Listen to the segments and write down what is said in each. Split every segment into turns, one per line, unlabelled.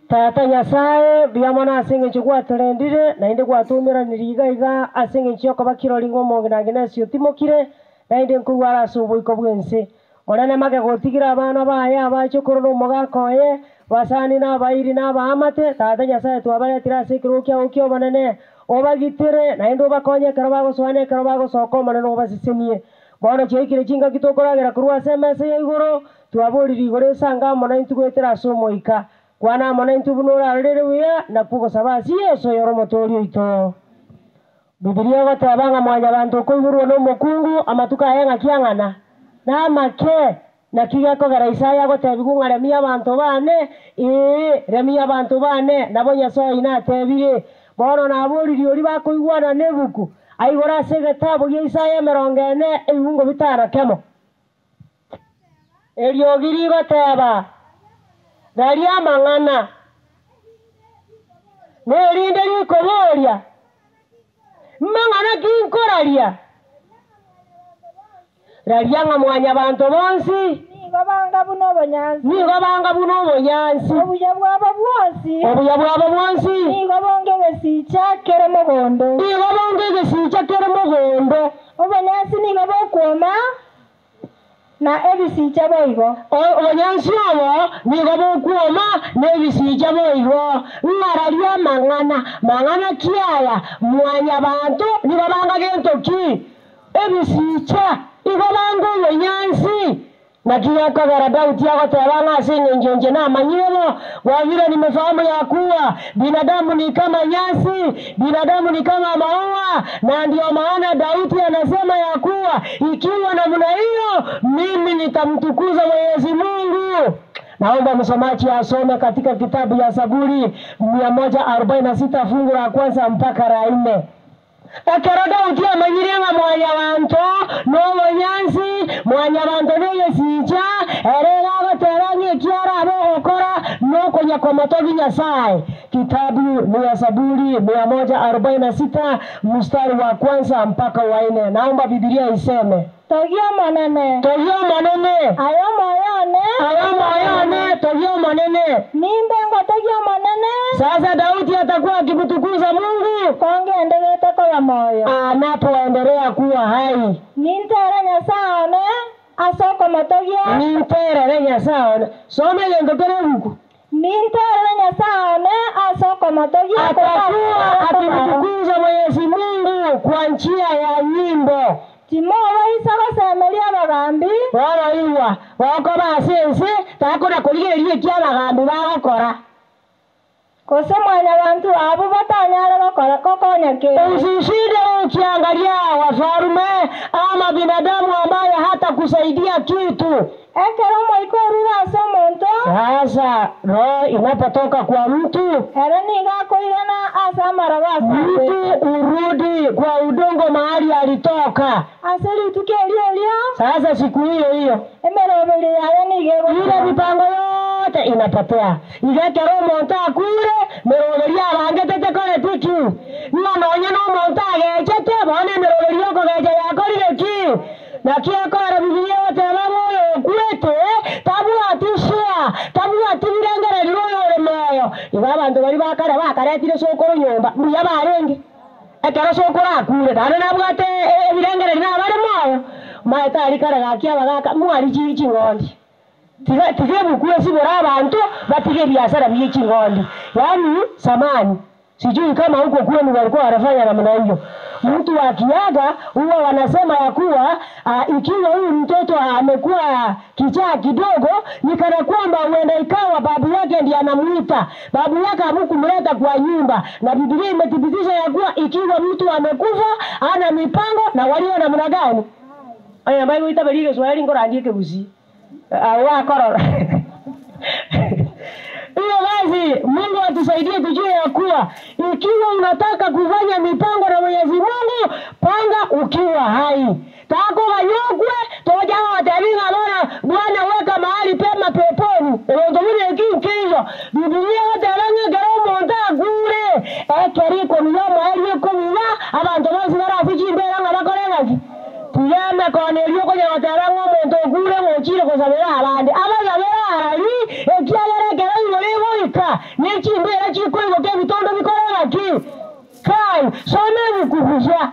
Tata Nyasaye biamana asinge chukua terendire na inde kwatumira niriga asinge choko bakirori ngomo ngina sio timokire na inde nkuwara subu ikobwense onane make gotigira abana baya abachokoro no mugakoye basani na bairi na baamate tata Nyasaye twabare tirasikiro ukyo banene obagitere na inde bakonye karabago swane karabago soko manene obasisemie bono chekire chinga kitokoragera kurwa semese yigoro twaboriri gore sanga mona intugwetera somoika kwana mona intubunura rerewia na pugo sabasi yeso yoromotorio ito Biblia gotabanga mwanya bantu koigurwa no mukungu amatuka yenga kiangana na make na kigako gara Isaya gotabigunga remia bantu bane remia bantu bane nabo Nyasaye inatebire bono naboriri ori bakoigwana nebuku aigora segetabu ya Isaya 40 ebungo bitara kemo eriogiri gotaba Daria mangana Nerinde likoboria Mangana kinkoraria Daria mwanya bantu bonsi
Nigobanga buno bonyansi Obuya bwaba bwonsi Nigobonge gesicha kere mogondo Obonyansi nigobokwoma na ebisicha boigo
Onyansi abo nigobokwoma na ebisicha boigo ngararia mangana kiaya mwanya bantu nigobanga gento ki ebisicha igobanga onyansi na kia kagara Daudi agotabanga asinge njonje na manyiro wavile nimefahamu ya kuwa binadamu ni kama nyasi binadamu ni kama maua na ndio maana Daudi anasema ya kuwa ikiwa namna hiyo mimi nitamtukuza Mwenyezi Mungu. Naomba msomaji asome katika kitabu ya Zaburi 146 fungu la kwanza mpaka la 4. Akeroda utia manyirenga mwanya wanto no wanyansi mwanya wanto no yesicha erega bateranye kiara abokora no konya kwa matogi Nyasaye. Kitabu ni ya Zaburi 146 mstari wa kwanza mpaka wa 4. Naomba Biblia iseme
Togio manene Ayo moyone
Togio manene
Nimbengo togio manene
Sasa Daudi atakuwa akimtukuza Mungu
Konge endelete kwa moyo
anapoendelea kuwa hai
Nintere Nyasaye asoko matogio
Nintere Nyasaye some yendokere huko
Nintere Nyasaye asoko matogio
atakuwa akimtukuza Mwenyezi Mungu kwa njia ya nyimbo
Timowa isaba semelia bagambi
Wala iwa wako basense takona kuligerie kia bagambi bagakora
Kose mwanya bantu abo batanyala bakora kokonyake
Usishinde ukiangalia wafalme ama binadamu ambaye hata kusaidia kitu
Ekero moiko rura somonto
Sasa roho inapotoka kwa mtu
Ereni gako irana asamara basa
mtu urudi kwa udongo mahali alitoka
Aseri utuke elio
Sasa siku hiyo
Emerobeli yareni gego
ile mipango yote inapotea Igekero monta kure merobeli abangete kole tiki Nononye no monta gechete bone merobeli yoko geche yakori ki Na kia kora Biblia yote bamoyo kwete tabu atibirengere liroyo lemoyo Ibabantu bari bakaretire sokoro nyomba muya barenge Ekero sokoro akure dane nabwate ebirengere nabare moyo Maeta alikara gakia bagaka mwari chingondi Tige bukure sibora abantu batige biashara by'ichingondi yani samani sijui kama huko kwenu walikuwa wanafanya namna hiyo mtu akiaga huwa wanasema ya kuwa ikiwa huyu mtoto amekuwa kichaa kidogo ni kana kwamba huenda ikawa babu yake ndiye anamuita babu yake hakumleta kwa nyumba na Biblia imethibitisha ya kuwa ikiwa mtu amekufa ana mipango na walio namna gani aya mbayo itabelike Swahili ngora ndiye kebusi wakora Iyo basi Mungu atusaidie tujue ya kuwa ikiwa unataka kufanya mipango na Mwenyezi Mungu panga ukiwa hai. Tako wanyogwe toja watabinga Bwana weka mahali pema peponi. Ndomuri ekinkizo Biblia watabanga garo monta gure ekeriko niyo mahali ko biba abantu bose barafiki imbere ngabakorengaji. Tuyame Cornelio ko nyawataranga monto gure mochire ko sabera abandi abazabera ari ekyagere gero ngore boika ni chimbera chikoigo ke bitondo bikorera ki kai some bukubusha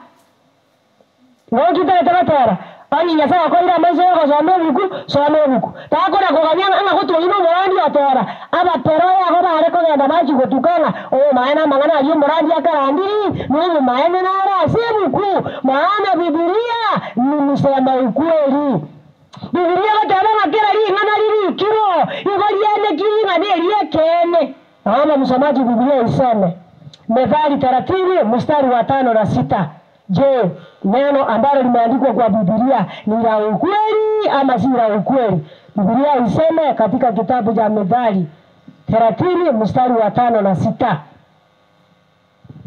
ngokita tabatara ani nyasa akoira mazo ko some buku takora ko ganyanga anga ko tulimo morandi atora aba pero ya ko bare ko ngenda maji ko tukana o maana mangana ayo morandi akarandiri no maana nara sebuku maana Biblia ni msema ukweli Biblia batana makera ri ngana ri kiro igoriene kinga ne ri kene naomba msomaji Biblia iseme Methali 30 mstari wa 5 na 6. Je, neno ambalo limeandikwa kwa Biblia ni la ukweli ama si la ukweli? Biblia iseme katika kitabu cha Methali 30 mstari wa 5 na 6.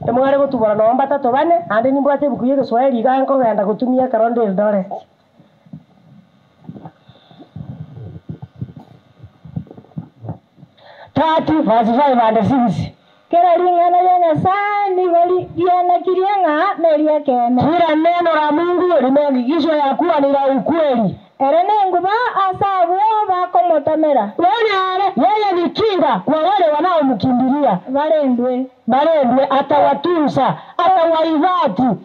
Temware gutubora naomba tatu bane ande nimbwate bukuye Kiswahili ganko genda gutumia karonde Eldoret. 30 verse 5 and 6.
Kera lingana ya Nyasaye ni liana kirianga nelia kene.
Kila neno la Mungu limehakikishwa ya kuwa ni la ukweli.
Erene nguba asabu bako motamera.
Yeye ni kinga kwa wale wanaomkimbilia. Barendwe atawatunza, atawaivati.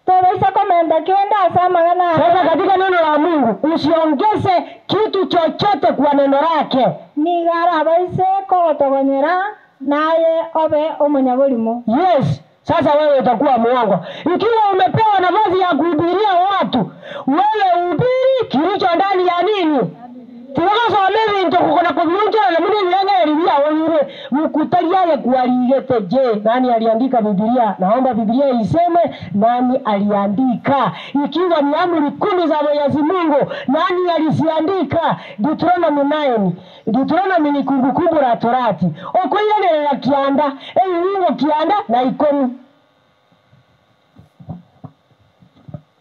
Taweza komenda kenda asama ngana.
Sasa katika neno la Mungu usiongeze kitu chochote kwa neno lake.
Ni gara baise ko togonyera naye obe umunyagolimo.
Yes. Sasa wewe utakuwa mwongo. Ikiwa umepewa nafasi ya kuhubiria watu, wewe uhubiri kilicho ndani ya nini? Tiwaka somemi into kukona kubiunja na mimi nilanga elibia wanyure mkutaliaye kualigete. Je, nani aliandika Biblia? Naomba Biblia iseme nani aliandika. Ikiwa ni amri 10 za Mwenyezi Mungu, nani aliziandika? Deuteronomy 9. Deuteronomy ni kumbukumbu la Torati. Okoyene la kianda, wingo kianda na ikoni.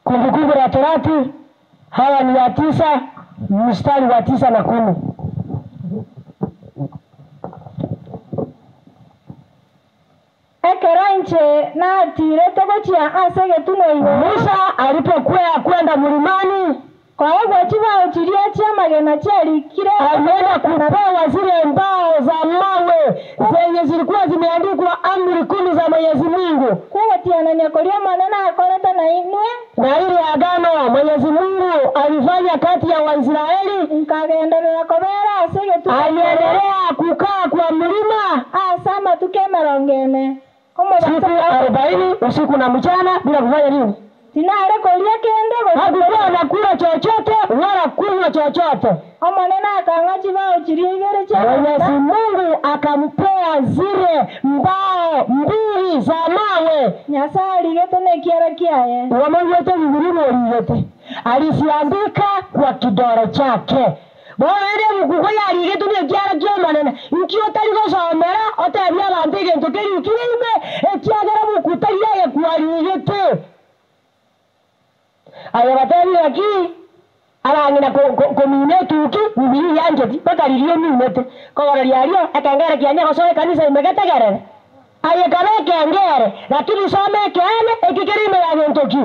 Kumbukumbu la Torati haya ni ya 9 mstari wa 9 na 10.
Ekeranche na tire togochia asege tunoigo.
Musa alipokuwa kwenda mlimani
kwa hiyo chiva uchiria chia magena chali kile
alienda kupewa zile mbao za mawe zenye zilikuwa zimeandikwa amri 10 za Mwenyezi Mungu.
Kwa tiana nyakolia maneno akoleta na inwe
na ile agano Mwenyezi Mungu alifanya kati ya Waisraeli.
Nkagendelea kobera asege tu.
Aliendelea kukaa kwa mlima
asama tukemerongene.
Siku 40 usiku na mchana bila kufanya nini?
Tinare kolia kende
hakuwa anakula chochote wala kunywa chochote.
Omanena akangachi bao chirigere cha
Mwenyezi Mungu akampea zile mbao 2 za mawe.
Nyasaye ligete ne kiara kiaye.
Wamwete Biblia ligete. Aliziandika kwa kidole chake. Bwana ile mkukoya ligete ne kiara kiaye manene. Ikiwa taliko somera otabia bandike ntokeri ukirime ekiagera mukutalia ya kwa ligete. Aya batari aki arangina ko minetu uki bibiri yanje paka lilio minete ko walialio akangara kianya ko soe kanisa imegetegere aye kabeke angere lakini some kene ekikerime ya ntoki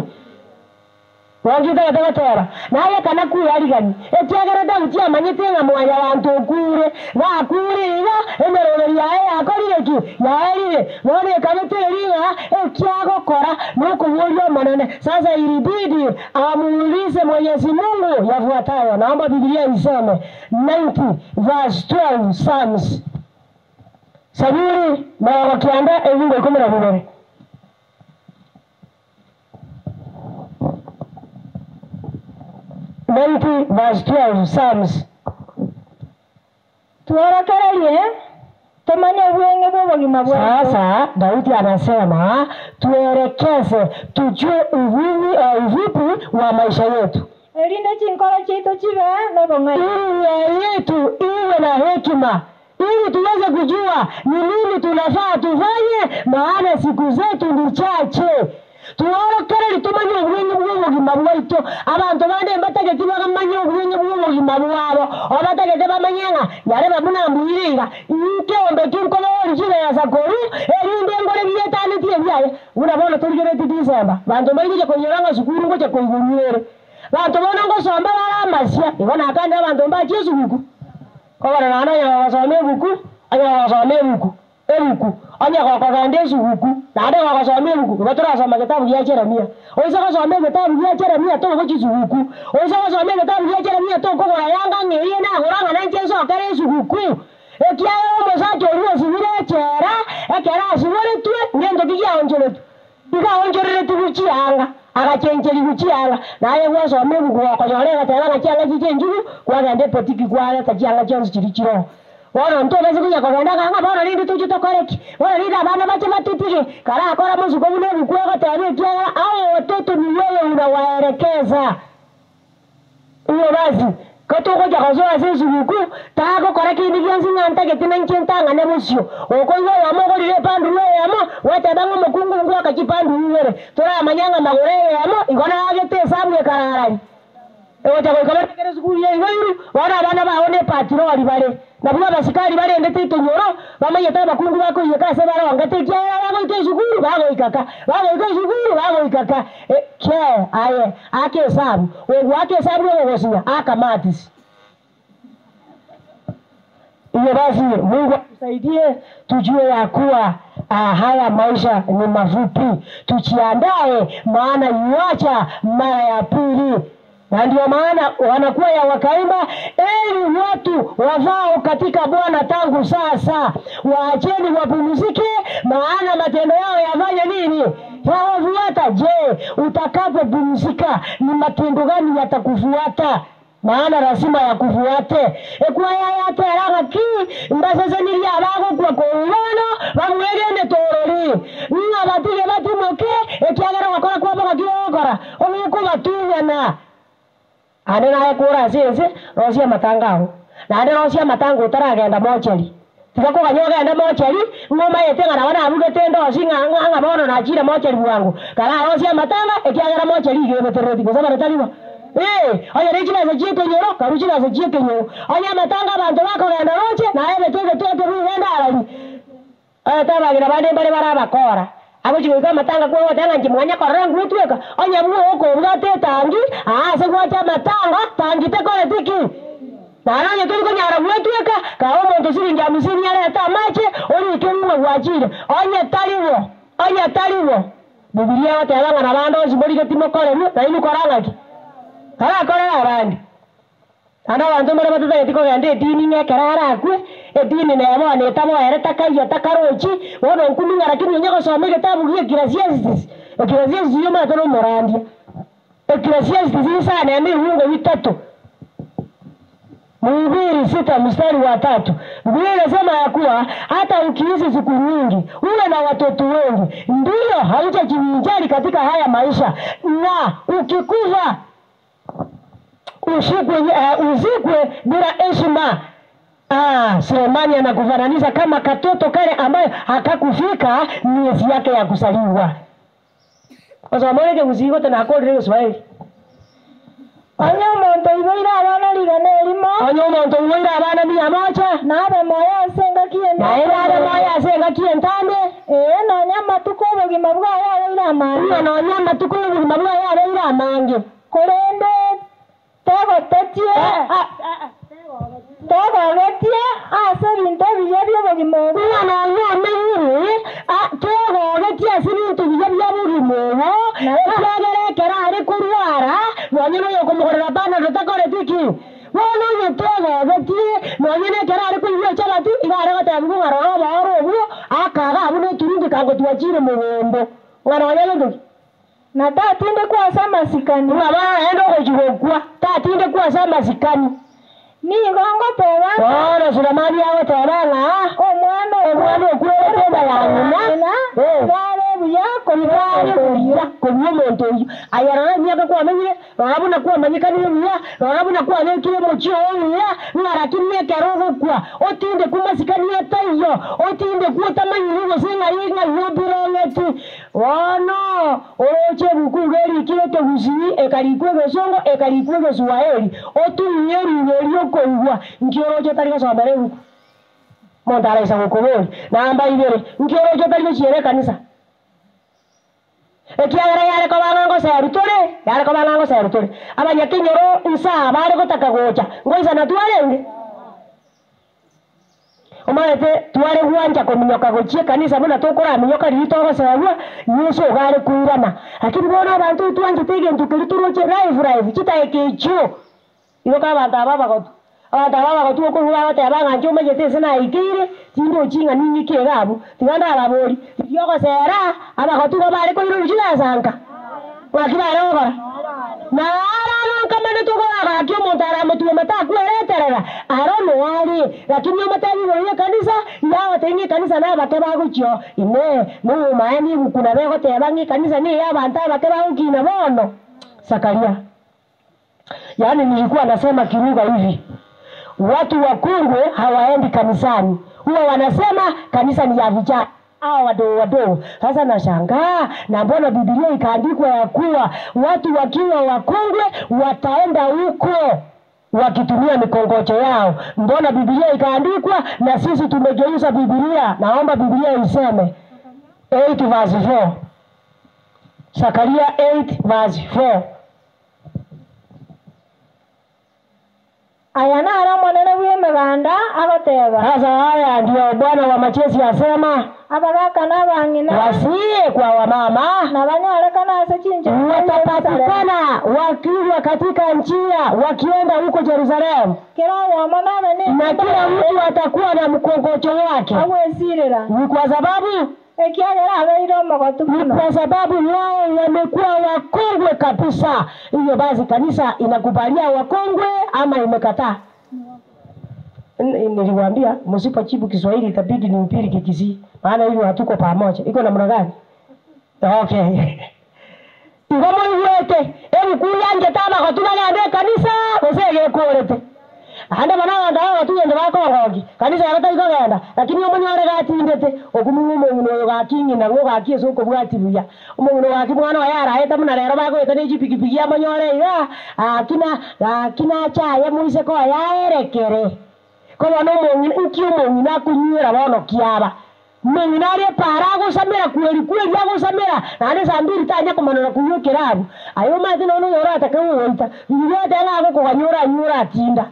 wangita tabatera naye kana kuyaligani etiagera damuti amanyite nga mwanya wantu okure na kurira emerero yae akorire ki yaerire none kabeteriga ekiago kora nuko wolio manene. Sasa ilibidi amuulize Mwenyezi Mungu yafuatayo. Naomba Biblia iseme 90 verse 12 Psalms. Saburi na wakianda evingo 12. Verse 12 Psalms.
Tuwarakaraliye tumanye ubwenge bw'ubugima bwacu.
Sasa Daudi anasema tuelekeze tujue uvipi wa maisha yetu.
Elinde chinkoro chetu chive nobonga.
Ili yetu iwe na hekima. Ili tuweze kujua ni nini tunafaa tufanye, maana siku zetu ni chache. Tuwalokere litumanye ubwenge bw'ubugima bwaitu. Abantu bande mbatageti bagamanye ubwenge bw'ubugima bwabo. Abatageti bamanyanga yareba munambwirira ike ombeki nkono orijina ya Zakoru erinde ngore biyetani tie byaye. Unabona tuligere December. Bantu bayije konyoranga sukuru ngo cyo koyunyere. Bantu bona ngo somba baramasya. Ibona akanda abantu mbaje subuku. Ko bana nana ya wasome buku, aya wasome buku. ebuku onye kokogande esubuku nade kokosome ebuku baturasoma kitabu kya Jeremia oisa kosome kitabu kya Jeremia to kochisubuku oisa kosome kitabu kya Jeremia to kokora yanga ngeye na goranga nancheso kare esubuku ekiayo omosacho ruo sibire chera ekera sibore tue ngendo kya onjore ika onjore tukuchianga agachenjeri kuchianga naye gwasome ebuku kokonyore gatera gachianga chichenjuru kwagande potiki kwale tachianga chonse chirichiro wana mtu basi kuja kogenda kanga bora nindi tujuto koreki bora nindi abana bache batutike kara akora musuko bune bukwego tabi kiara au watoto ni wewe unawaelekeza uwe basi kato koja kazoa sisi buku tako koreki ndi kyansi nganta ketina nchentanga ne musyo okoiwe yamo kolire pandu wewe yamo wata bango mukungu ngwa kachipandu wewe tora manyanga magore yamo igona agete sabu ekararani ewote ko kamera kere sukuru ye iwe wana abana baone patiro ali bale nabuga basikali bale ndete tonyoro bamanye taba kungu bako yeka sebara wangate kya bako ikeshukuru bako ikaka ke aye ake sabu wewe ake sabu wewe sinya akamatis iyo basi Mungu atusaidie tujue ya kuwa haya maisha ni mafupi tujiandae maana yuacha mara ya pili. Na ndio maana wanakuwa ya wakaimba eli watu wavao katika Bwana tangu sasa waacheni wapumzike maana matendo yao yafanya nini yawafuata. Je, utakapopumzika ni matendo gani yatakufuata? Maana lazima yakufuate ekuwa yateranga ki mbasese nilia abago kwa kowono bamwegene torori nga batige batimoke ekiagera wakora kwa baka kiokora omuko batunyana ane nae kura sese rosia matangao na ane rosia matango utaragenda mocheri tikako kanyoga enda mocheri ngoma yetenga na wana abuge tendo singa anga bono na chira mocheri wangu kala rosia matanga ekiagera mocheri gebetereti kusema retaliwa aya rechina za jike nyoro karuchina za jike nyoro aya matanga bantu bako genda roche na ebe toke ruwenda alali aya tabagira bande bare barabakora abuchiko kama matanga kwa watanga njimwanya korangu wetweka anya mwo oko ngate tangi se kwacha matanga tangi tekole tiki naranya tuliko nyara wetweka kawo muntu sirinja musini yale tamache oli kemwa wajire anya taliwo Biblia wote abanga nabando simboli ketimo kole mu na ilu koranga ki kala kole abandi ana bantu mara batuza etiko gande dini ngekerara akwe edini ne abo ne tamo ere takayo takarochi wono nkuminga lakini nyako some kitabu kile Ecclesiastes yo matono morandia Ecclesiastes sana ni uongo vitatu Mhubiri 6 mstari wa 3 Biblia inasema ya kuwa hata ukiishi siku nyingi uwe na watoto wengi ndio hautajivinjari katika haya maisha na ukikufa uzikwe bila heshima. Sulemani anakufananisha kama katoto kale ambaye hakakufika miezi yake ya kuzaliwa. Kwa sababu mweleke uziko tena akodi leo Swahili.
Anya monto iboira abana ligane elimo.
Anya monto iboira abana 100
na abe moya asenga kiende.
Na ebe moya asenga kientande.
Na nyama tuko bogima bwa ya ira amange.
Na nyama tuko bogima bwa ya ira amange.
Korende tego tetie. Tego getie asebinto biyabyo bogima.
Na nyama yiri tego getie asebinto biyabyo bogima. Na twagere kerare kurwara. Wanyino yoko mukorera bana rutakore tiki. Wono yetego getie wanyine kerare kuyiwe chalati igare batambu ngaro baro bwo akaga abuno turinde kango twachire mubombo. Ngaro yalo
na tatinde kwa sama sikani
baba endo kujigwa tatinde kwa sama sikani
ni gongo toba
ora Sulemani yawe tabanga omwana okwere teba yanyuma bale buyako bibale kubyumonto ayara nyaka kwa manyire babuna kwa manyikani ya babuna kwa nekire mochio ya ngara kinne karogo kwa otinde kuma sikani yatayo otinde kwa tamanyiro singa yinga yobirongeti wono oche bukugeri kile tegusi ekalikwe besongo ekalikwe beswahili otunyeri yeliokoigwa nkioroje tarika soberebu montara isa ngokobori namba ibere nkioroje tarika chiere kanisa ekiagara yare ko banango serutore abanyakinyoro isa bare kotaka gocha ngoisa natwarenge Omarete tware gwanja kuminyoka gochie kanisa buna tokora minyoka rito basabwa Yesu gare kuirana lakini bona abantu twanje tege ntukiruturoche live chitaekecho iroka baba gotu ababa gotu ko huwa bata banga njo megete sana ikire tindo chinga nini kegabu tiganda ababori yoko sera aba gotu bare ko iru jina sanka wakibare ogora na ara kama nitokora akyo montara mutu mata kuereterera arono wali lakini matabi wo kanisa yawo tengi kanisa na bakaba gucho ine no maani kuna bego te bangi kanisa ni ya banta bakaba ukina bono Sakaria. Yaani nilikuwa nasema kiruga hivi. Watu wakongwe hawaendi kanisani. Huwa wanasema kanisa ni ya vijana au wadogo. Sasa nashangaa na mbona Biblia ikaandikwa ya kuwa watu wakiwa wakongwe wataenda huko wakitumia mikongojo yao. Mbona Biblia ikaandikwa na sisi tumegeuza Biblia? Naomba Biblia iseme 8 verse 4. Sakaria 8 verse 4.
Ayana ara mwanene wiye meganda agoteba.
Sasa haya ndio Bwana wa majeshi asema
Abagaka nabangina
wasiye kwa wamama
na banyale kana sechinje
watapatikana wakiwa katika njia wakienda huko Yerusalemu.
Kila wamama
Na kila mtu atakuwa na mkongojo wake.
Awezirira.
Ni kwa sababu ni kwa sababu wao wamekuwa wakongwe kabisa. Hiyo basi kanisa inakubalia wakongwe ama imekataa? Niliwaambia msipojibu Kiswahili itabidi nimpiri Kikisii. Maana hiyo hatuko pamoja. Iko namna gani? Okay. Ngomo yote, hebu kuyanje tama kwa tunale kanisa, usege kuolete. Anda bana anda watu ndio bakongogi. Kanisa yarata igenda. Lakini omunyo arega tindete okumungu omunyo gakingi na ngo gakie soko bwati buya. Omunyo gaki mwana wa yara heta muna rero bako etane jipikipiki ya manyore ira. Kina cha ya muise ko ya erekere. Ko bano omunyo ukio omunyo na kunyira bono kiaba. Menginare para gusamira kweli yagusamira nane sambiri tanya kumanura kunyukirabu. Ayo mati no yorata kawoita. Yote ana ko nyura tinda.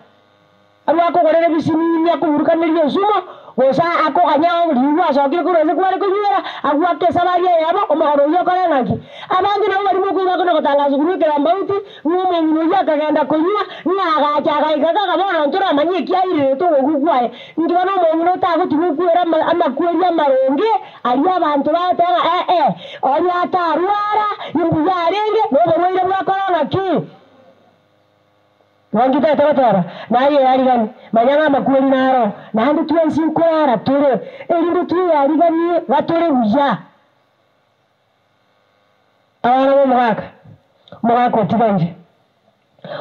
Aba ko gorere bisini ya kuruka niliyo sumo gosa ako kanyawo liwa so kire kureze kwale kunyira agwa ke sabari yabo omahoro yo kale naki abangi na bari mu kuba kono kotangaza kurukira mbauti ngume ngino ya kagenda kunywa nyaga chaga igaga bono ntura manye kyaire to gugwaye ndibano mo ngino ta kutukuera amakweri amaronge ali abantu batanga oli atarwara imbu yarenge no borwire bwa corona ki Wangita tabatara naye yari gani manyanga makweli naro nandi tuensi nkorara tore elindo tu yari gani batore buja abana mwaka otibanje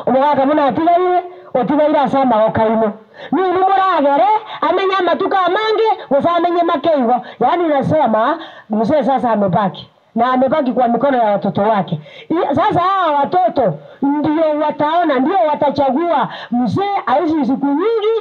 umwaka muna atigaire otigaire asamba okaino ni muragere amenya matuka amange usamenye makeigo yani nasema mzee sasa amebaki na amebaki kwa mikono ya watoto wake. Sasa hawa watoto ndio wataona, ndio watachagua mzee aishi siku nyingi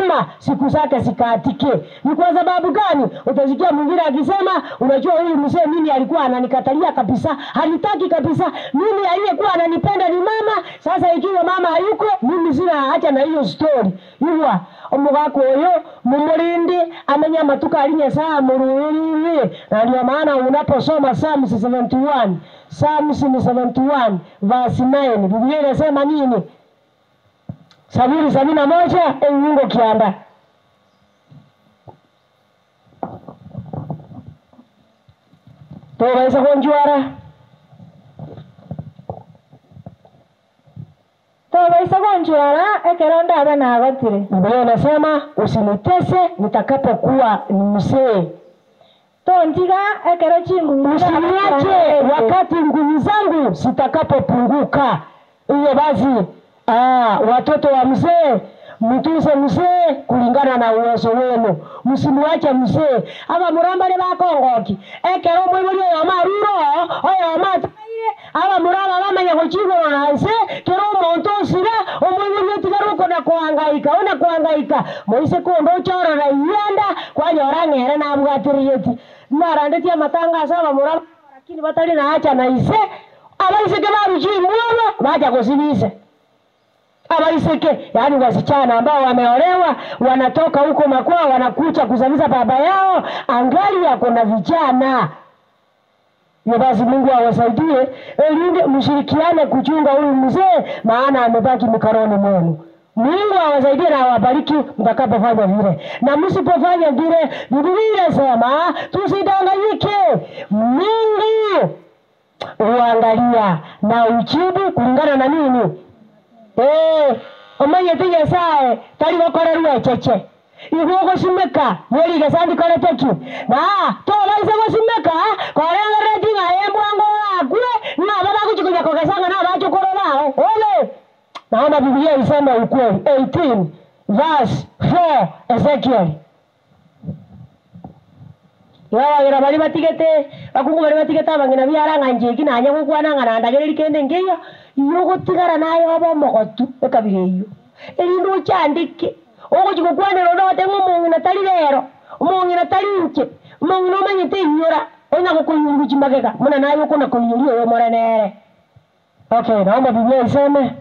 ama siku zake zikatike. Ni kwa sababu gani? Utasikia mwingine akisema, unajua huyu mzee mimi alikuwa ananikatalia kabisa, halitaki kabisa. Mimi aliyekuwa ananipenda ni mama, sasa ikiwa mama hayuko, mimi sina acha na hiyo story. Yua omugako oyo mumurindi amenya matuka alinya saa muruhiri. Na ndio maana unaposoma Psalms 71 verse 9 Biblia inasema nini? Zaburi 71 Mungu kianda. Toba isa konjuara.
Toba isa konjuara ekeronda abana abatire.
Biblia inasema usinitese nitakapokuwa mzee.
Tontiga ekero chingu
usiniache wakati nguvu zangu zitakapopunguka. Hiyo basi watoto wa mzee mtuze mzee kulingana na uwezo wenu. Msimuache mzee aba murambale bakongoki ekero mwibulyo ya maruro oyo mataye aba muraba bamanya kuchigo nanse kero monto sira omwibulyo tigaruko na kuhangaika moise kondo chora na yenda kwa nyorangere na bwatiriyeti marandeti ya matangazo aba muraba lakini batali na acha na ise abaise kebaruchi mwana baja kusibise Abaiseke, yani wasichana ambao wameolewa wanatoka huko makwao wanakuja kuzalisha baba yao, angalia kuna vijana. Basi Mungu awasaidie, elinde mshirikiane kuchunga huyu mzee maana amebaki mikononi mwenu. Mungu awasaidie na awabariki mtakapofanya vile. Na msipofanya vile, Biblia inasema tusidanganyike. Mungu uangalia na ujibu kulingana na nini? Omanye tiye sae, tali wakorerwa cheche. Ihugo simeka, mweli gasandi kore teki. Na, tola isa simeka, kore ngereti nga emwango akwe, na baba kuchikuja kokesanga na bacho korona. Ole. Naona Biblia isema ukweli. 18 verse 4 Ezekiel. Yawa bali batigete, akungu bali batigeta bangina byaranga njeki na nyangu kwana ngana ndagereri kende ngiyo. Iyo tigara nayo abo mogotu ekabire iyo. Erindu cyandike. Ogo chikukwanira odote ngumungu natali lero. Umungu natali nche. Umungu no manyite inyora. Onya kukunyuru chimageka. Muna nayo kuna kunyuru yo morenere. Okay, naomba Biblia iseme.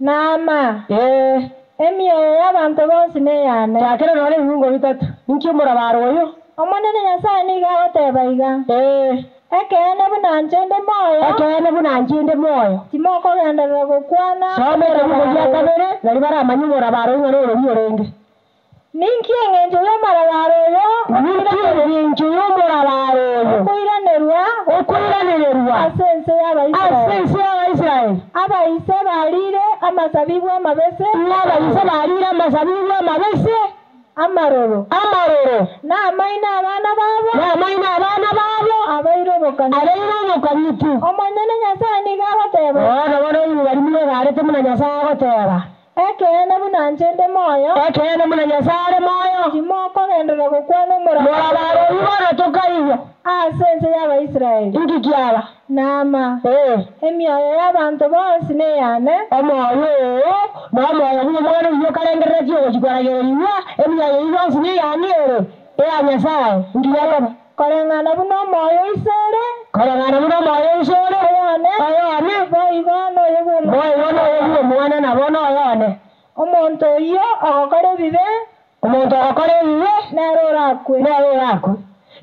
Nama. Emioyo y'abantu bose neyane.
Takera none ibingo bitatu. Ninki murabaro yo.
Omonene Nyasaye niga goteba iga. Ekene bunanjende moyo.
Ekene bunanjende moyo.
Timoko genderera gukwana.
Somera bugo bya kabere, nari baramanyi murabaro yo rero biyorenge.
Ninki engenjo y'amarabaro yo.
Ninki engenjo y'amarabaro yo. Okwiranirwa.
Asense y'Abayisraeli.
Asense y'Abayisraeli.
Abayise balire amazabibu amabese.
Abayise balire amazabibu amabese.
Amaroro. N'amaina abana babo. Abairobokani tu. Omonyene Nyasaye niga goteba.
Bona uyu bari mwe garete muna Nyasaye goteba.
Ekene bunanjende moyo.
Ekene muna Nyasaye moyo.
Timoko gendera gukwana
murabaro ibara tokayo.
Asense y'Abayisraeli.
Ingikiaba.
Nama. Emioyo y'abantu bose neyane.
Omoyo. Mama uyu mwana uyu kalengera cyo kikwaragerwa. Emioyo y'ibose neyane. Nyasaye. Ngiyaba.
Korengana buno moyo isere.
Ayone.
Boigono yebuno.
Mwana na bono ayone.
Omonto iyo akakore bibe. Nerorakwe.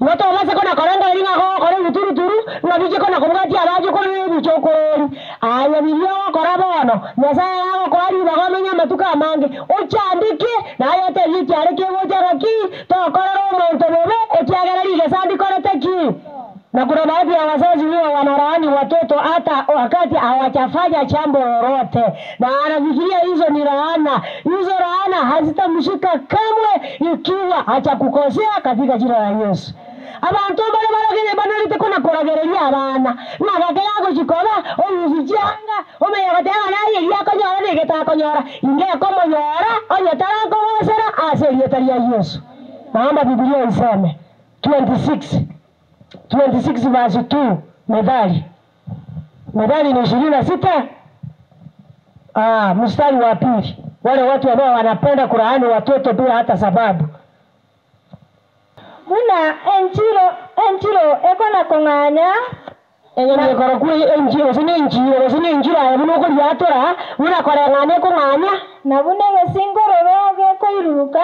Ngoto base kona koranga ringa ko kore bituru ngabije kona kumugati abaje ko bichokori. Aya biyo korabono. Nyasaye yako kwari bagomenya matuka amange. Ochandike na yote yicyare ke bojaraki to korero omonto bobe ekyagara lige sandi koreteki. Na kuna baadhi ya wazazi wao wanalaani watoto hata wakati hawajafanya jambo lolote. Na anafikiria hizo ni laana. Hizo laana hazitamshika kamwe ikiwa hajakukosea katika jina la Yesu. Abantu bale baragene banalite kuna koragereria abana. Na gake yako chikoba oyuzijanga omeyagatanga naye yako nyora negeta konyora. Inge komonyora onyotara kosera aserietaria Yesu. Naomba Biblia iseme 26 verse 2 Methali ni 26 mstari wa pili. Wale watu ambao wanapenda kulaani watoto bila hata sababu.
Buna enchiro ekona konganya.
Engene korokuri enchiro sinenchiro abuno ko yatora buna korengane konganya.
Na bunege singororo koiruruka.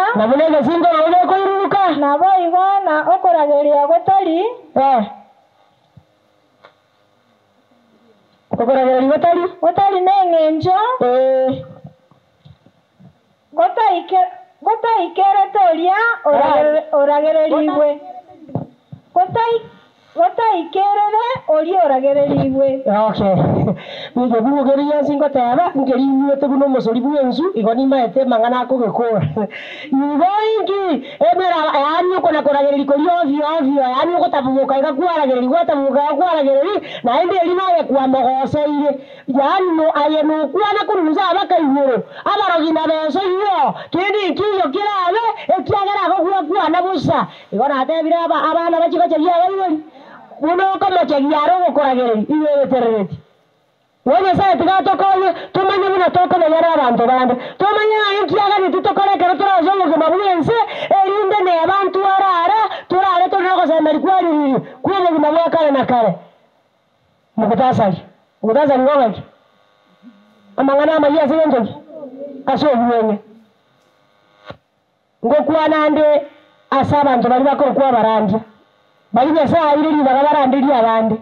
Na boigona okorageria gotari.
Okorageria
gotari nengenjo. Gota ikere toria oragererigwe. Gota ikerere ori oragererigwe.
Okay. Nigo bugo geria singo taba ngeri nyete buno musori bwensu igoni maete mangana ko gekora. Igoingi emera yani ko nakoragereri ko ovyo yani ko tabuka igakwaragereri na ende elina kwa mogoseire yani no ayeno kwana kuruza abakaiburo abarogina beso iyo kindi kiyo kirabe ekyagera ko kwana busa igona atebira abana bakikocheria abari uno kama chagiaro gokoragereri iwe terereti. Wewe sasa tukatokoye tumanye buna toko na yara abantu bande tumanye inkiyaga nitutokore kero turazongo kumabuyense erinde ne abantu turare tunako semeri kwari kwene binabwa kale na kale mukutasali ngobaki amangana amagia senjo aso uwenge ngokuwa nande asabantu bali bakoro kwa barandi bali Nyasaye iri bagabarandiri abandi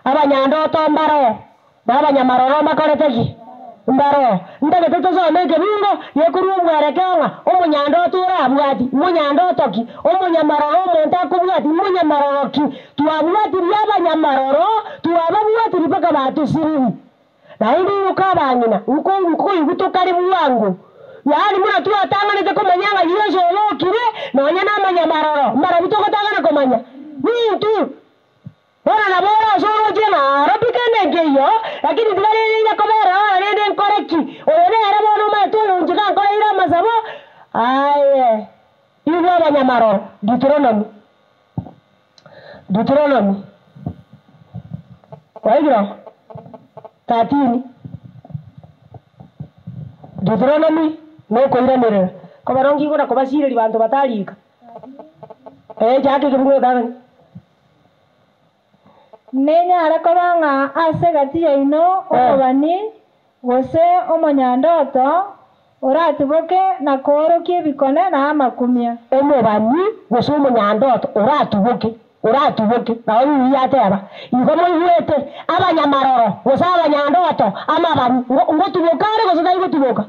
abanyandoto mbaro babanyamaroro makoreteki mbaro ndage tozo nege bingo yekuru mwarekenga omunyandoto urabwati munyandoto ki omunyamaroro omuntu akubwati munyamaroro ki tuabwati by'abanyamaroro tuababwati bipaka batusiri na ndi ukabanyina uko yugutukari buwangu yani muna tuatanganete komanyanga yizo lokire nonyana amanyamaroro mbara bitokotangana komanya nintu bora na bora soro jena robikane geyo lakini dilale ya kobera rende nkoreki oyone arabo no mato unjika nkora ira masabo aye ibo abanyamaroro Deuteronomy kwa hivyo 13 Deuteronomy no koiranire kobarongi gora kobasire libantu batalika jake kimwe dagani
nenya arakobanga ase gati yaino omobani gose omonyandoto oratuboke na korokie bikone na amakumia
omobani gose omonyandoto oratuboke na oyu yateba igomo iwete abanyamaroro gose abanyandoto amabani ngotubokare gose daigotuboka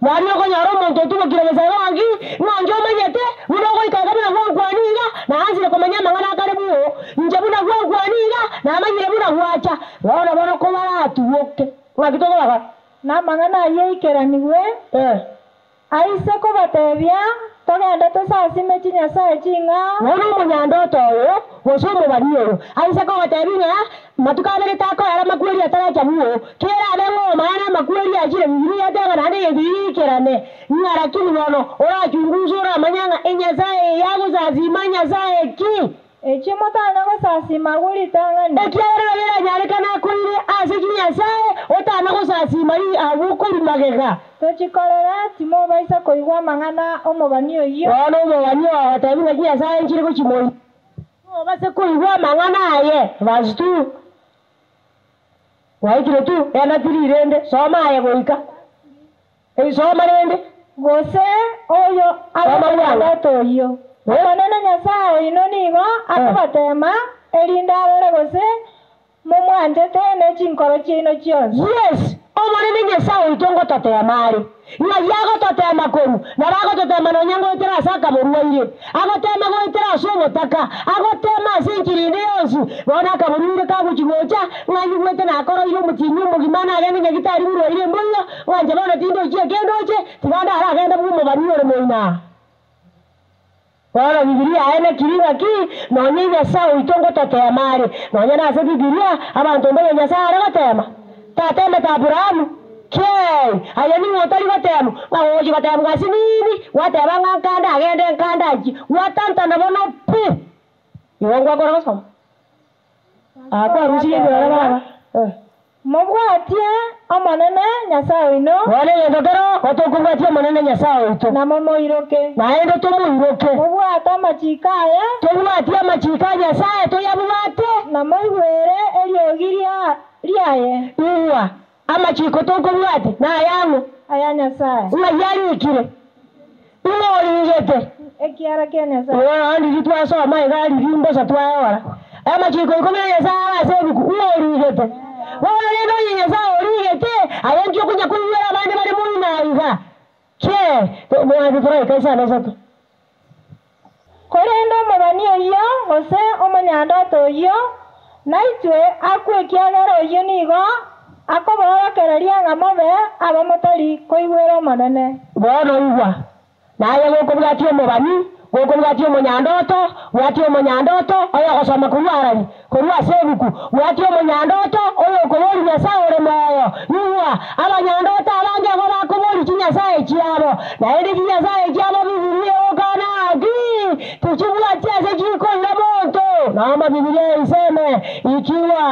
wari okonyara omonto otubokire gese wangi ngonjo manyete bunogo ikagabina gwankwaniga na anzire komanya mangana akare buo nje buna gwankwaniga na amanyire buna gwacha bona ko baratuboke ngakitogoga
na mangana yeikeraniwe aise ko batebya togenda tosasime Nyasaye chinga
wono omonyandoto oyo gose omobani oyo aise ko batebya matukanere tako yara makweri ataracha buo kera abengo maana makweri ajire bibiri yatenga nande yebikerane ngara kibono orachunguzura manyanga Nyasaye yaguzazima Nyasaye ki
echimotana gosasima guri tangani
ekyara bera nyarekana kuire ase Nyasaye otana gosasima ri abukuri magega
tochikorera timo baisa koigwa mangana omobani oyo
wono omobani oyo tabina Nyasaye nchire kuchimoi base koigwa mangana aye verse 2 waikire tu yana tirirende soma aye goika soma rende
gose oyo abanyandoto oyo omonene Nyasaye ino nigo akabatema erindalore gose mumwanjete nechinkoro chino chionsi
yes omonene Nyasaye itongo totemari nga yago totema koru narago totema nonyango itera saka boruwaire agotema go itera sobotaka agotema sinchirinde yonsi bona kaburuire kaguchigocha nganyi gwete na koro iro mutinyu mugimana agende nyagitari buruwaire mboyo wanje bona tindo chie kendoche tiganda ara agenda bumo baniore moina wala Biblia aene kiringa ki nonye Nyasaye itongo totemari nonye na ase Biblia abantu mbele Nyasaye aragotema tateme ta Abrahamu ayani wotali batemu bawoji batemu gasinini watebanga nkanda agende nkandaji watanta nabono pu yongwa gora so akwa rusiye baba
mobwatie omonene Nyasaye ino
wale ndogero otokubwatie omonene Nyasaye ito
na momoiroke
naende tomuiroke
mobwata machikaya
tobwatie amachika Nyasaye toyabwate
na moigwere eriogiria riaye
uwa amachiko tokubwate na yangu
aya Nyasaye
ngayarikire ingorigete
ekiara kia Nyasaye
andi ditwaso mai gali rimbo satwaora amachiko ikomeye Nyasaye asebiku ingorigete wala lendo Nyasaye origete ayanjo kunya kunyera abandi bari muri naiga ke mwana ditrai kaisa nasato
korendo mabani oyo gose omonyandoto oyo naitwe akwekiagera oyo nigo akoborokereria ng'amobe abamotari koigwera omonene
bono igwa naye gokobwatie omobani gokobwatie omonyandoto bwatie omonyandoto oyo gosoma kurwarari korwa sebuku bwatie omonyandoto oyo okobori Nyasaye ore moyo igwa abanyandoto abange go bakobori Nyasaye chiabo naende Nyasaye chiabo Biblia okana agi tuchibwatie ase chikoira moto naomba Biblia iseme ikiwa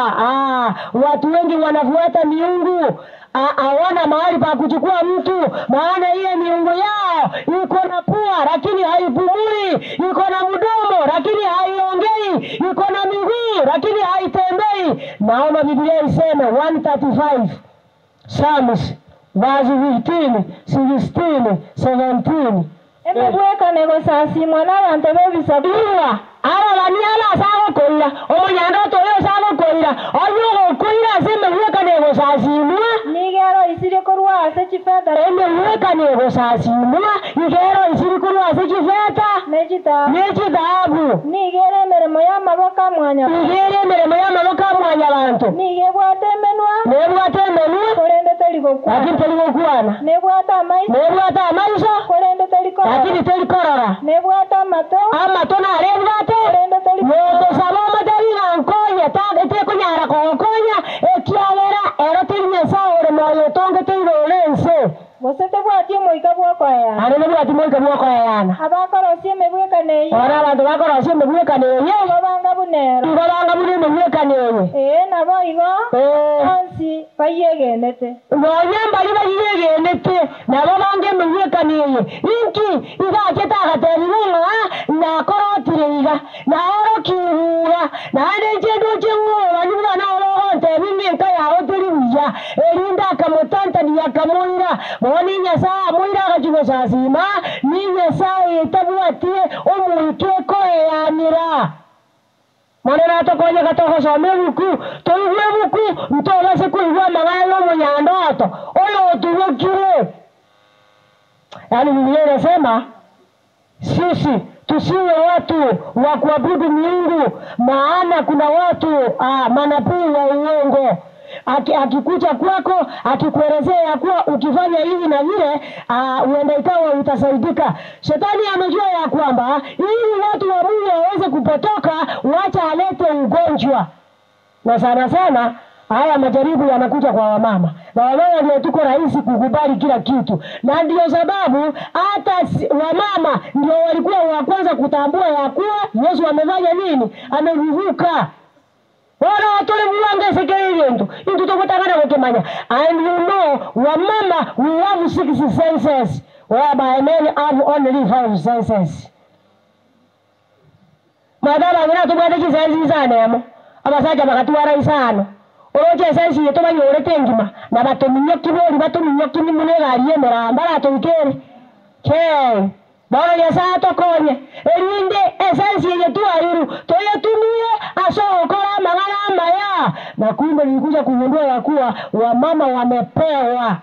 watu wengi wanafuata miungu hawana mahali pa kuchukua mtu maana ile miungu yao iko na pua lakini haipumui iko na mdomo lakini haiongei iko na miguu lakini haitembei naomba Biblia iseme 135 Psalms verse 15, 16, 17.
Emebweka nego sasi mwana abantu bebisabiwa.
Ababaniala asaba koira, omonyando toyo asaba koira, oyo koira semebweka nego sasi mwa.
Nigero isiri korwa ase chifeta.
Emebweka nego sasi mwa, igero isiri korwa ase chifeta. Nechitabu.
Nigere meremo ya maboka mwanya.
Nigere meremo ya maboka mwanya bantu.
Nigebwate menwa.
Nebwate menwa.
Korende telikokwana.
Lakini telikokwana.
Nebwata maisha.
Nebwata maisha.
Korende telikokwana.
Lakini telikorora.
Nebwata mato.
Amato na rebwate.
Korende telikokwana.
Yoto saboma telina nkonya te kunyara kokonya ekiagera erotinya saore moyo tonge tirolense.
Bosete bwati moika bwako ya.
Arene bwati moika bwako yana.
Abakoro sie mebweka neyo.
Ora abantu bakoro sie mebweka neyo.
Babanga bunero.
Babanga buni mebweka neyo.
Nabo igo. Ansi bayegenete.
Boyamba liba yegenete nabo bange mebweka neyo. Inki iga ketaka telinga na korotiriga na orokihura na nejedo jengora niba na oronte bimenka ya otiriya erinda kamotanta diakamoira boni nyasa moira gajugo sasima ni nyasa etabwatie omukeko yanira manena tokonya katoko somebuku toibuku ntola se kuiwa magalo monyando ato oyo tubokire. Yani Biblia inasema sisi tusiwe watu wa kuabudu miungu, maana kuna watu manabii wa uongo. Akikuja kwako akikuelezea kuwa ukifanya hivi na vile uende ikawa utasaidika. Shetani amejua ya kwamba ili watu wa Mungu waweze kupotoka, wacha alete ugonjwa. Na sana sana haya majaribu yanakuja kwa wamama. Na wamama ndio tuko rahisi kukubali kila kitu. Na ndio sababu hata wamama ndio walikuwa wa kwanza kutambua ya kuwa Yesu amefanya nini? Amevuka. Ora watole muange sekerentu. Into tokotangana kokemanya. And you know, wamama we have 6 senses, whereby men have only 5 senses. Madara ngina tubade kisensi zanemo. Abasaja bakatwara isano. Oje sensi yeto banyore tengima. Na batominyo kibori batominyo kimune gariye meramba ratokere. Ke bora ya sato konye. Erinde esensi yetu ayiru. Toyetumie aso okora magana maya. Na kumbe nilikuja kugundua ya kuwa wamama wamepewa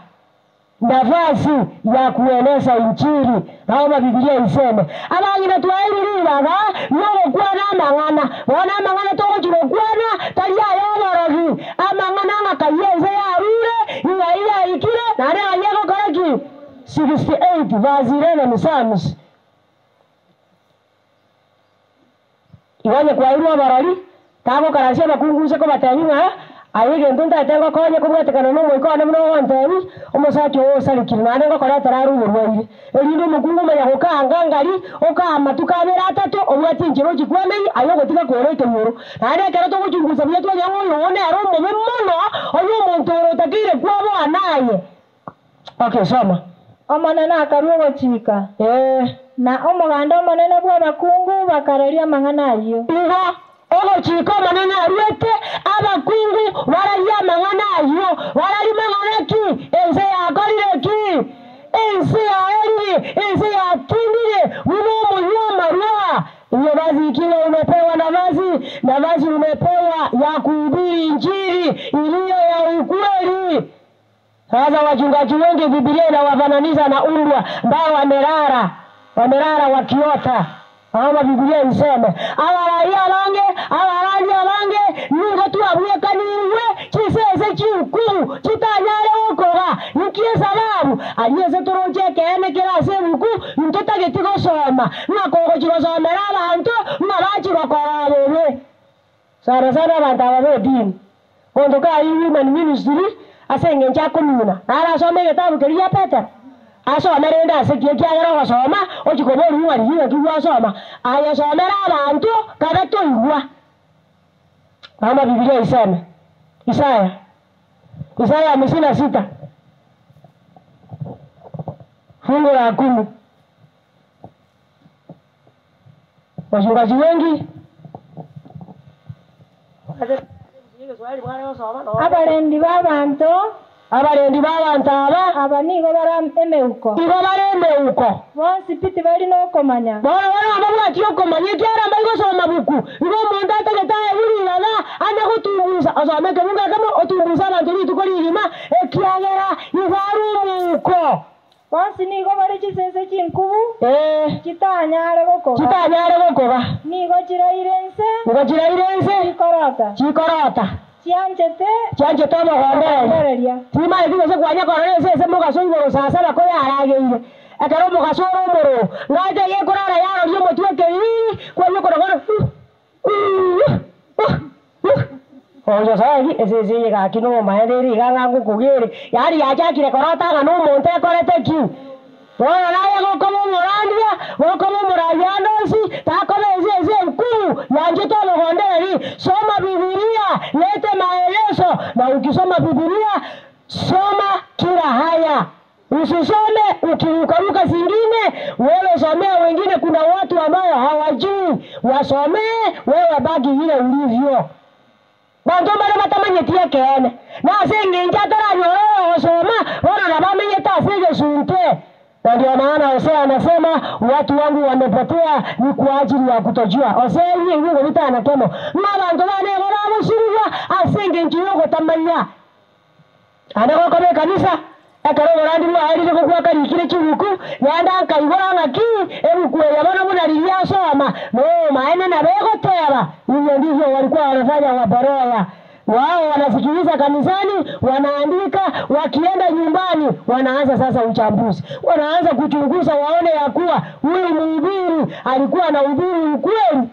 nafasi ya kueneza injili. Naomba Biblia iseme abangina twairiribaga yogo kwana mangana wana mangana toko chirokwana talia yoborogi amangana ngakayenze yarure iya ikire nare anyego koraki 68 verse 11 Psalms. Iwanye kwa irwa barori tago karasia bakunguse ko batanyinga ayige ndunda tengo konye kubwetekana no moikone mno wantemi omusacho osalikira nane ngo kora tararu burwaire elindo mukungu manya hokanga ngari okama tukabera atatu obwati njiro kikwemei ayo gotika korete muro nane kero to kuchunguza byetu yango yone aro mobe mono oyo muntu otakire kwabo anaye. Okay, soma.
Omonene akaruo chika. Na omoganda omonene bwa bakungu bakareria mangana ayo.
Iho ogo chiko manene arwete abakungu wararia mangana ayo warari mangana ki ense ya gorire ki ense ya eli ense ya kindire uno munyoma roa. Iyo basi ikiwa umepewa nafasi umepewa ya kuhubiri injili iliyo ya ukweli. Sasa wachungaji wengi Biblia inawafananisha na umbwa ambao wamerara wakiota. Ama Biblia iseme abarari alange nuko tuabweka niwe chisese chikuru chitanyare okora nikie sababu aliyeze toroje kene kirase buku ntota getiko soma nakoko chirosomera abantu nabachi bakora bebe sana abantu ababedini ondoka human ministry asenge nchakomuna ara some getabu kiriya Peter asomera asekie kyagera wasoma ochikobori mwari yiwe kiwasoma ayasomera abantu kabeto igwa. Mama Biblia iseme Isaya 56 fungu la 10. Wachungaji wengi
abarendi b'abantu
abarendi b'abantu
aba nigo emeuko
ibo baremeuko
bonsi piti bari n'okomanya
bona ababwati okomanya ekyaramba igosoma buku ibo omuntu ategetaye buriraga ane gutumbusa asomeke bungakamo otumbusa abantu rituko ririma ekiagera ibari omuko
bonsi nigo bari chisese chinkubu chitanyare gokoba nigo chirairense chikorota chianchete omogondereria tima ebigose kwanya kororese ese mugaso igoro sasa bako yarageire ekero omugaso ore omoro ngate gekorara yaroria omotweke kwanya korogoro oyo sagi ese gaki no maenderi gaga ngukugire yari yachakire korota no omonto ekorete ki bona naye gokomo morandia gokomo morayandosi takobeze eze nkuru yanjete omogonderi soma Biblia lete maelezo na ukisoma Biblia soma kila haya usisome ukirukaruka zingine wewe somea wengine kuna watu ambao hawajui wasomee wewe baki vile ulivyo bantu bale batamanyetie kene na sengenja taranyoro osoma ora na bamenyeta sege sunte. Ndio maana Hosea anasema watu wangu wamepotea ni kwa ajili ya kutojua. Hosea hii nguo vitana kemo mabantu bane barabo shirwa asenge nkiyo tamanya anako kome kanisa ekaro barandi mwa ari ko kwa kari kire kibuku yanda kaibora ngaki ebuku yabona munariya soma no maana na bego tera hiyo ndivyo walikuwa wanafanya wabaroya wao wanasikiliza kanisani wanaandika wakienda nyumbani wanaanza sasa uchambuzi wanaanza kuchunguza waone ya kuwa huyu mhubiri alikuwa na ubiri ukweli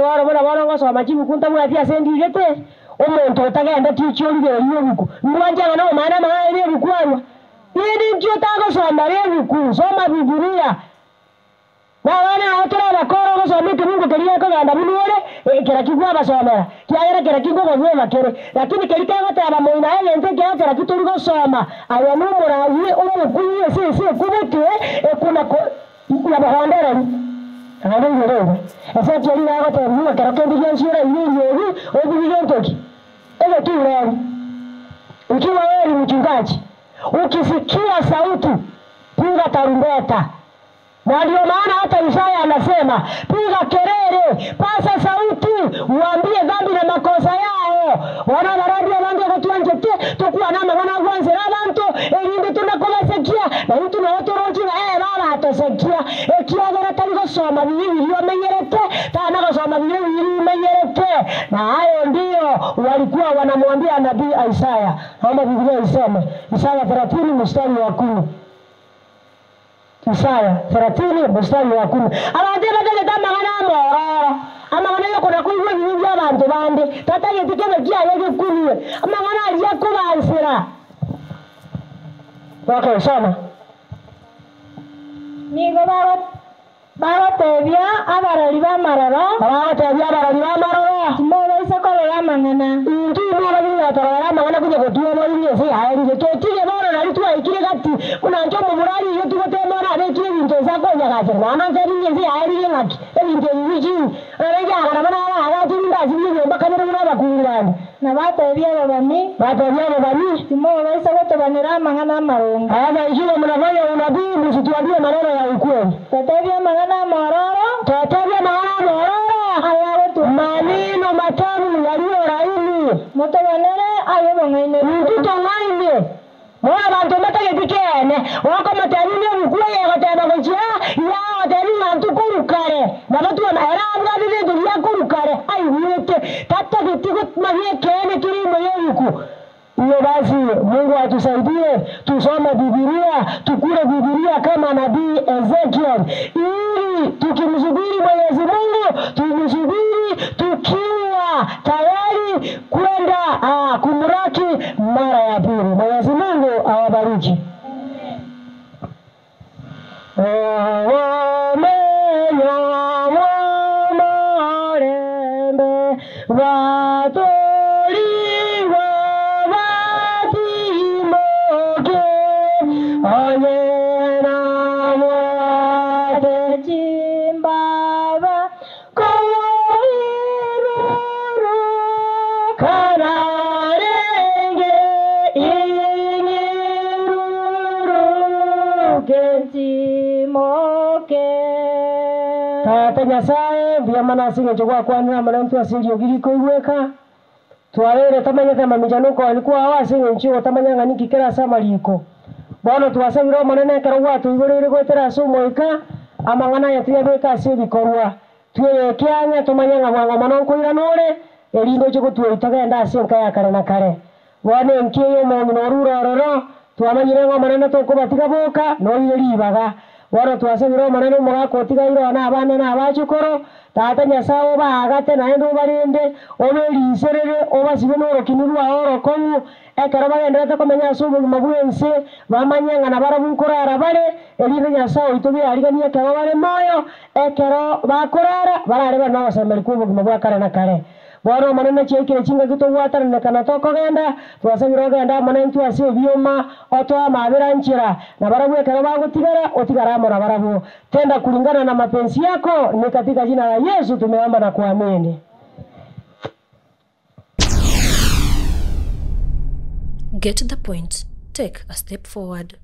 wao bora ngoso machibu kunta mwatia sendi gete omuntu otagenda tichori yo buku mwanja na maana maana ni bukwarwa ili ndio tango soma buku soma Biblia na wana otera bakoro gosomete Mungu keriya ko ganda binore kera kigwa basomera kera kigo gozoma kere lakini kerika gotaba moina yente kera kituri gosoma aya numura ye umukuye sese kubutwe kuna ko ya bahondera anga ngero asa kiri na gotaba Mungu kera kendi gensura yiri obuligentoki ebe tuwe ukiwa wewe mchungaji ukisikia sauti piga tarumbeta. Na ndio maana hata Isaya anasema piga kelele, pasa sauti, uambie dhambi na makosa yao. Wana baradia wangu kutuanjete tukua nama wana kwanza abantu elinde tunakobasekia na mtu na watu roji na baba atasekia kiagera tango soma Biblia menyerete tana kusoma Biblia menyerete na hayo ndio walikuwa wanamwambia nabii Isaya. Naomba Biblia iseme Isaya 30 mstari wa 10. Isaya 30 mstari wa 10. Abadde badde tamagana mororo. Amagana yoko nakuiwe bingi abantu bande. Tata yetikebe kiaye gikuliwe. Amagana aliya kubansira. Okay, soma. Nigo bagotebia abarori b'amaroro.
Bagotebia abarori b'amaroro.
Timoba isakorera amang'ana.
Timoba bigatorera amang'ana kuja kutuwa muri yese yaerire. Totire boro nari twaikire gati. Kuna njo mu murari yo tugotema na rekire bintu zakonya gati. Mwana nzeri yese yaerire ngati. Ebintu bibiji. Araja arabana ara tinda zibye bakamera n'abakungirani.
Na batebia babani. Timoba isagotobanira amang'ana amarongo.
Aya ikiwa mnafanya unabii msituambie maneno ya ukweli.
Tatebia amang'ana mororo.
Tatebia amang'ana mororo.
Aya tu
maneno matamu yaliyo laini.
Mutobanere ayo bongaine.
Mtuto ngaine. Mwana bantu matagetikene. Wako matanini mkuye yakataba kuchia. Ya watanini antukurukare. Na watu wanaheramu kadile dunia kurukare. Ai wete. Tata kitiko mahie kene kirimo yuku. Iyo basi Mungu atusaidie tusome Biblia, tukule Biblia kama nabii Ezekiel ili tukimsubiri Mwenyezi Mungu, tumsubiri tukiwa tayari kwenda kumraki mara ya pili. Mwenyezi Mungu awabariki.
Tata Nyasaye bia manasinge chokwa kwanira manantu asindio giriko igweka twarere tamanyete mamijanuko alikuwa hawasinge nchigo tamanyanga nikikera samaliko bono twasabiro manene kero gwatu igorere gwetera sumoika amangana yatuya beka asibikorwa tuye kyanya tumanyanga bwango manonko iranore elindo chiko twitagenda asinka yakare na kare bone nkiyo mo minorurororo twamanyirengo manene tokobatiga boka no iribaga waro twasabiro manene mugakoti iro na abana na abachukoro Tata Nyasaye bagate na endo barinde obeliserere obasibe no rokinirwa orokomu ekero bagendete komenya subu mabwense bamanyanga na barabukorara bare elinde Nyasaye itobi arigania kero bare moyo ekero bakorara barare bana basembere kubu mabwa kare na kare Waro manene chekire chinga kito watara nekana toko genda twasabiro genda manentu asio bioma otwa mabera nchira na barabu kero bagutigara otigara mora barabu tenda kulingana na mapenzi yako ni katika jina la Yesu tumeomba na kuamini.
Get to the point. Take a step forward.